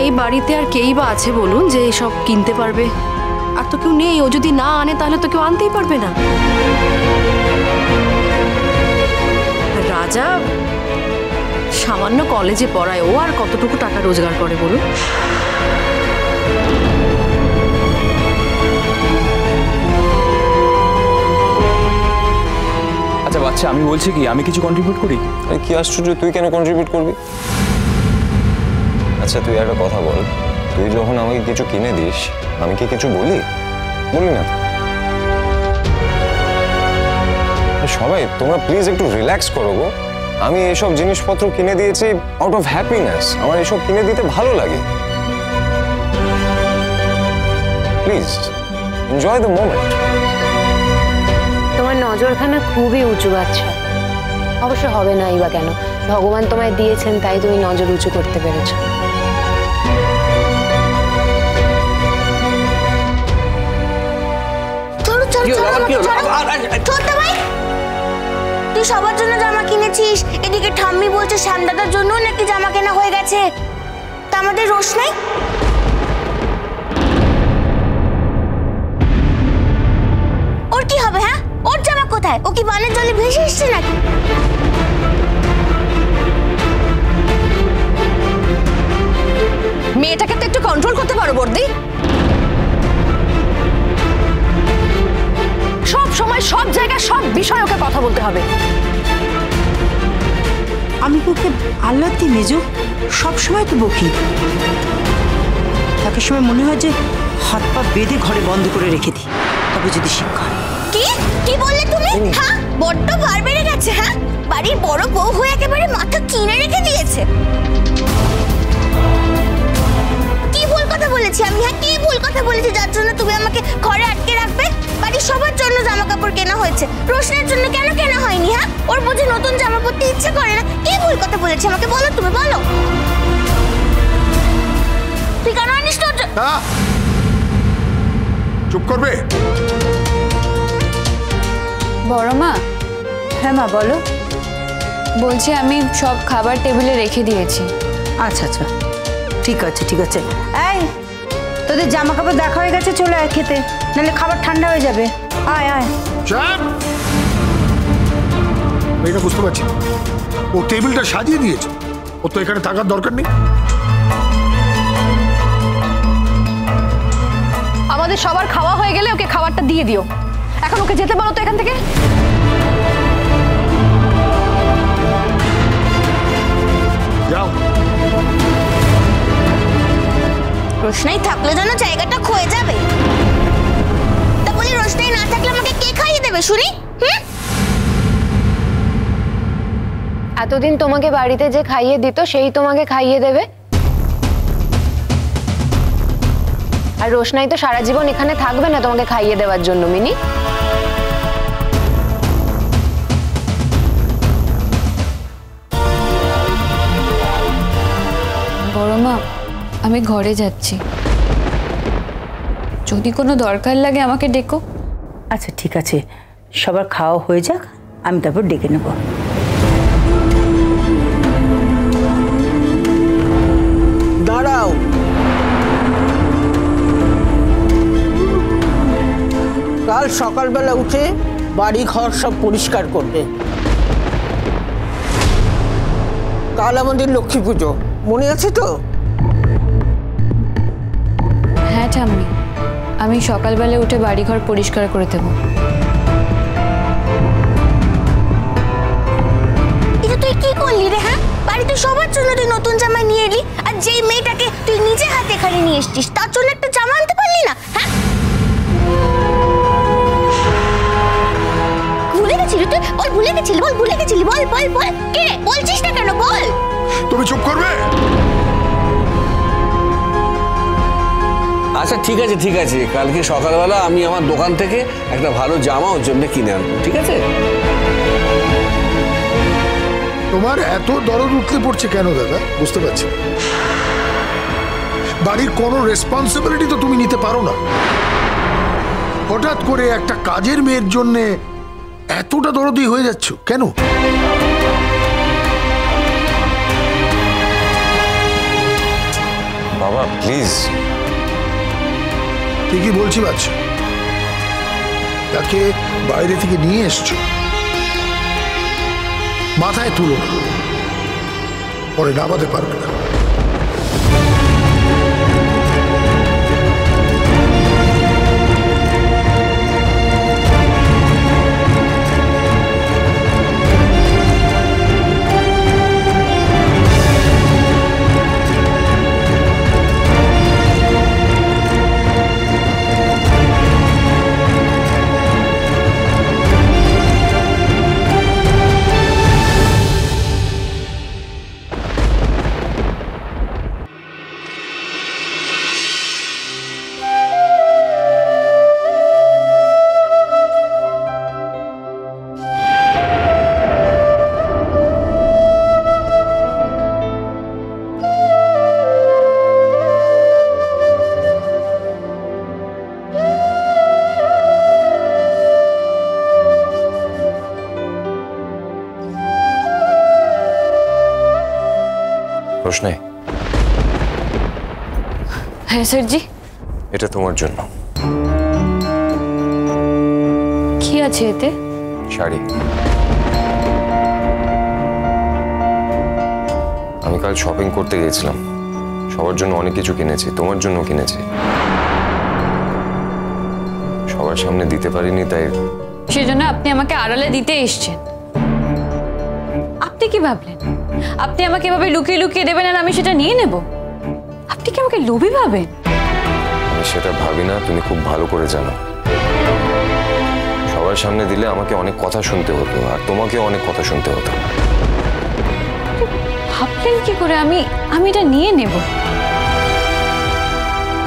এই বাড়িতে আর কেই বা আছে বলুন যে এসব কিনতে পারবে? আর তো কেউ নেই। ও যদি না আনে তাহলে তো কেউ আনতেই পারবে না। রাজা সামান্য কলেজে পড়ায়, ও আর কতটুকু টাকা রোজগার করে বলুন? আচ্ছা বাচ্চা, আমি বলছি কি আমি কিছু কন্ট্রিবিউট করি? কি আশ্চর্য, তুই কেন কন্ট্রিবিউট করবি? আচ্ছা তুই একটা কথা বল, তুই যখন আমাকে কিছু কিনে দিস আমি কি কিছু বলি? বলি না। সবাই তোমরা প্লিজ একটু রিল্যাক্স করো গো। আমি এসব জিনিসপত্র কিনে দিয়েছি আউট অফ হ্যাপিনেস। আমার এসব কিনে দিতে ভালো লাগে। Please enjoy the moment. তোমার নজরখানা খুবই উঁচু বাচ্চা। অবশ্য হবে নাই বা কেন, ভগবান তোমায় দিয়েছেন তাই তুমি নজর উঁচু করতে পেরেছো। তুই সবার জন্য জামা কিনেছিস, এদিকে ঠাম্মি বলছে শ্যামদাদার জন্য নাকি জামা কেনা হয়ে গেছে। তা আমাদের রোষ নাই? ওর কি হবে? হ্যাঁ, ওর জামা কোথায়? ও কি বানের জলে ভেসে এসছে নাকি? মেয়েটাকে তো একটু কন্ট্রোল করতে পারো বর্দি। সব সময় সব জায়গায় সব বিষয় ওকে কথা বলতে হবে। আমি ওকে আল্লাহ দি মেজো সবসময় তো বকি। তাকে সময় মনে হয় যে হাত পা বেঁধে ঘরে বন্ধ করে রেখে দিই, তবে যদি শিক্ষা। কি কি বললে তুমি? হ্যাঁ, বড্ড ভার বেড়ে গেছে। হ্যাঁ, বাড়ির বড় বউ হয়ে একেবারে মাথা কিনে রেখে দিয়েছে। কি ভুল কথা বলেছি আমি? হ্যাঁ, কি ভুল কথা বলেছি যার জন্য তুমি আমাকে ঘরে আটকে রাখবে? বাড়ির সবার জন্য জামা কাপড় কেনা হয়েছে, রোশনের জন্য কেন কেনা হয়নি? হ্যাঁ, ওর বুঝি নতুন জামা পরতে ইচ্ছে করে না? কি ভুল কথা বলেছি আমাকে বলো, তুমি বলো। তুই কেন আনিস তোর? চুপ করবে? বড় মা। হ্যাঁ মা বলো। বলছি আমি সব খাবার টেবিলে রেখে দিয়েছি। আচ্ছা আচ্ছা, ঠিক আছে ঠিক আছে। এই তোদের জামা কাপড় দেখা হয়ে গেছে, চলে আয় খেতে, নাহলে খাবার ঠান্ডা হয়ে যাবে। আয় আয়। এটা বুঝতে পারছি, ও টেবিলটা সাজিয়ে দিয়েছে, ও তো এখানে থাকার দরকার নেই। আমাদের সবার খাওয়া হয়ে গেলে ওকে খাবারটা দিয়ে দিও। এখন ওকে যেতে বলো তো এখান থেকে। যাও। রোশনাই থাকলে যেন জায়গাটা ক্ষয়ে যাবে। তা বলি রোশনাই না থাকলে আমাকে কে খাইয়ে দেবে শুনি? এতদিন তোমাকে বাড়িতে যে খাইয়ে দিত সেই তোমাকে খাইয়ে দেবে। আর রোশনাই তো সারা জীবন এখানে থাকবে না তোমাকে খাইয়ে দেওয়ার জন্য। মিনি, বড় মা, আমি ঘরে যাচ্ছি, যদি কোনো দরকার লাগে আমাকে ডেকো। আচ্ছা ঠিক আছে, সবার খাওয়া হয়ে যাক, আমি তারপর ডেকে নেব। দাঁড়াও, কাল সকালবেলা উঠে বাড়ি ঘর সব পরিষ্কার করবে। কাল আমাদের লক্ষ্মী পুজো, মনে আছে তো? হ্যাঁ ঠাম্মি, আমি সকালবেলা উঠে বাড়িঘর পরিষ্কার করে দেব। এটা তুই কি করলি রে? হ্যাঁ, বাড়িতে সবার জন্য তুই নতুন জামা নিয়ে এলি, আর যেই মেয়েটাকে তুই নিজে হাতে এখানে নিয়ে এসছিস তার জন্য একটা জামা আনতে পারলি না? হ্যাঁ, ভুলে গেছিলি তুই? বল ভুলে গেছিলি, বল ভুলে গেছিলি, বল বল বল। কে রে, বলছিস না কেন? বল। তুমি চুপ করবে? আচ্ছা ঠিক আছে ঠিক আছে, কালকে সকালবেলা আমি আমার দোকান থেকে একটা ভালো জামা ওর জন্য কিনে আনবো, ঠিক আছে? তোমার এত দরদ উঠলে পড়ছে কেন দাদা, বুঝতে পারছি। বাড়ির কোনো রেসপন্সিবিলিটি তো তুমি নিতে পারো না। হঠাৎ করে একটা কাজের মেয়ের জন্য এতটা দরদি হয়ে যাচ্ছ কেন? বাবা প্লিজ। ঠিকই বলছি বাচ্চা, তাকে বাইরে থেকে নিয়ে এসছো, মাথায় তুলো না, পরে নামাতে পারবে না। রোশনাই, হ্যাঁ স্যারজি। এটা তোমার জন্য। কি আছে এতে? শাড়ি। আমি কাল শপিং করতে গিয়েছিলাম, সবার জন্য অনেক কিছু কিনেছি, তোমার জন্য কিনেছি। সবার সামনে দিতে পারিনি, তাই সেজন্য আপনি আমাকে আড়ালে দিতে এসেছেন। আপনি কি ভাবলেন আপনি আমাকে এভাবে লুকিয়ে লুকিয়ে দেবেন আর আমি সেটা নিয়ে নেব? আপনি কি আমাকে লোভী ভাবেন? আমি সেটা ভাবি না, তুমি খুব ভালো করে জানো। সবার সামনে দিলে আমাকে অনেক কথা শুনতে হতো, আর তোমাকেও অনেক কথা শুনতে হতো। ভাবলেন কি করে আমি এটা নিয়ে নেব?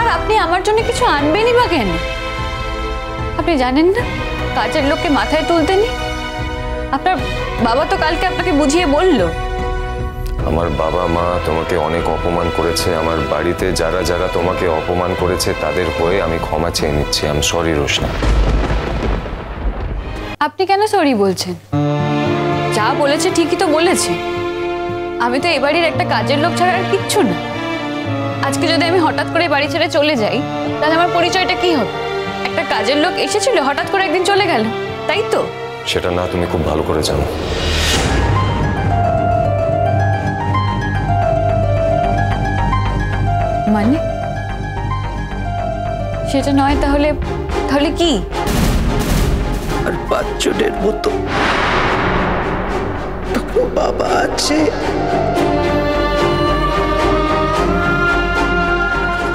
আর আপনি আমার জন্য কিছু আনবেনই বা কেন? আপনি জানেন না কাজের লোককে মাথায় তুলতে নেই? আপনার বাবা তো কালকে আপনাকে বুঝিয়ে বলল। আমার বাবা মা তোমাকে অনেক অপমান করেছে, আমার বাড়িতে যারা যারা তোমাকে অপমান করেছে তাদের হয়ে আমি ক্ষমা চেয়ে নিচ্ছি। I am sorry Roshna. আপনি কেন সরি বলছেন? যা বলেছে ঠিকই তো বলেছে। আমি তো এ বাড়ির একটা কাজের লোক ছাড়া আর কিচ্ছু না। আজকে যদি আমি হঠাৎ করে বাড়ি ছেড়ে চলে যাই তাহলে আমার পরিচয়টা কি হবে? একটা কাজের লোক এসেছিল, হঠাৎ করে একদিন চলে গেল, তাই তো? সেটা না, তুমি খুব ভালো করে জানো। মানে সেটা নয় তাহলে তাহলে কি? আর বাচ্চাদের মতো তোর বাবা আছে।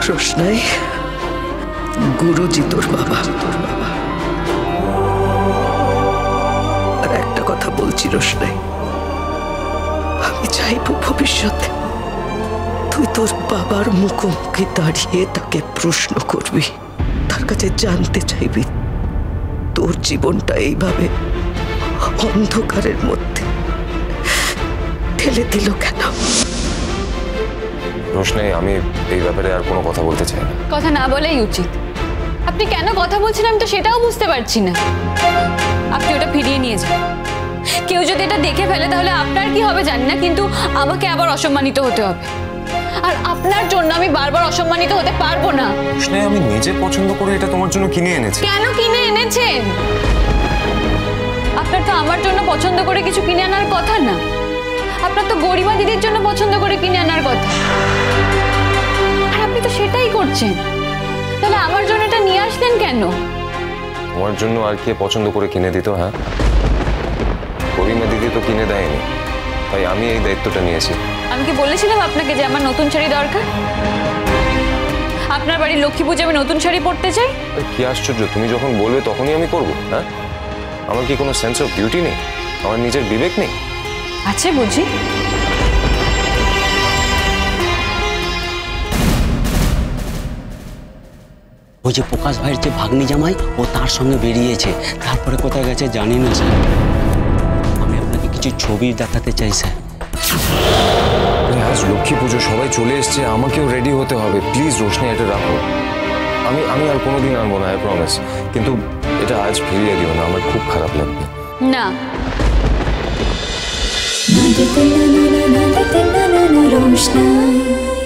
রোশনাই, গুরুজি তোর বাবা। আর একটা কথা বলছি রোশনাই, আমি চাইবো ভবিষ্যতে তুই তোর বাবার মুখোমুখি দাঁড়িয়ে তাকে প্রশ্ন করবি, তার কাছে জানতে চাইবি তোর জীবনটা এইভাবে অন্ধকারের মধ্যে ঠেলে দিল কেন। রোশনাই, আমি এই ব্যাপারে আর কোনো কথা বলতে চাই না। কথা না বলাই উচিত। আপনি কেন কথা বলছেন আমি তো সেটাও বুঝতে পারছি না। আপনি ওটা ফিরিয়ে নিয়ে যান। কেউ যদি এটা দেখে ফেলে তাহলে আপনার কি হবে জানি না, কিন্তু আমাকে আবার অসম্মানিত হতে হবে। আর আপনার জন্য আমি বারবার অসম্মানিত হতে পারবো না। রোশনাই, আমি নিজে পছন্দ করে এটা তোমার জন্য কিনে এনেছি। কেন কিনে এনেছেন? আপনার তো আমার জন্য পছন্দ করে কিছু কিনে আনার কথা না। আপনার তো গরিমা দিদির জন্য পছন্দ করে কিনে আনার কথা। আর আপনি তো সেটাই করছেন। তাহলে আমার জন্য এটা নিয়ে আসলেন কেন? তোমার জন্য আর কে পছন্দ করে কিনে দিত? হ্যাঁ, গরিমা দিদি তো কিনে দেয়নি, তাই আমি এই দায়িত্বটা নিয়েছি। আমি কি বলেছিলাম আপনাকে যে আমার নতুন শাড়ি দরকার? আপনার বাড়ির লক্ষ্মী পুজো আমি নতুন শাড়ি পরতে চাই। কি আশ্চর্য, তুমি যখন বলবে তখনই আমি করবো। হ্যাঁ, আমার কি কোনো সেন্স অফ বিউটি নেই? আমার নিজের বিবেক নেই? আছে বুঝি। ওই যে প্রকাশ ভাইয়ের যে ভাগ্নি জামাই, ও তার সঙ্গে বেরিয়েছে, তারপরে কোথায় গেছে জানি না স্যার। আমি আপনাকে কিছু ছবি দেখাতে চাই স্যার। আজ লক্ষ্মী পুজো, সবাই চলে এসছে, আমাকেও রেডি হতে হবে। প্লিজ রোশনি, এটা রাখো। আমি আর কোনোদিন আনবো না, আই প্রমিস। কিন্তু এটা আজ ফিরিয়ে দিও না, আমার খুব খারাপ লাগবে। না, रोशनाई।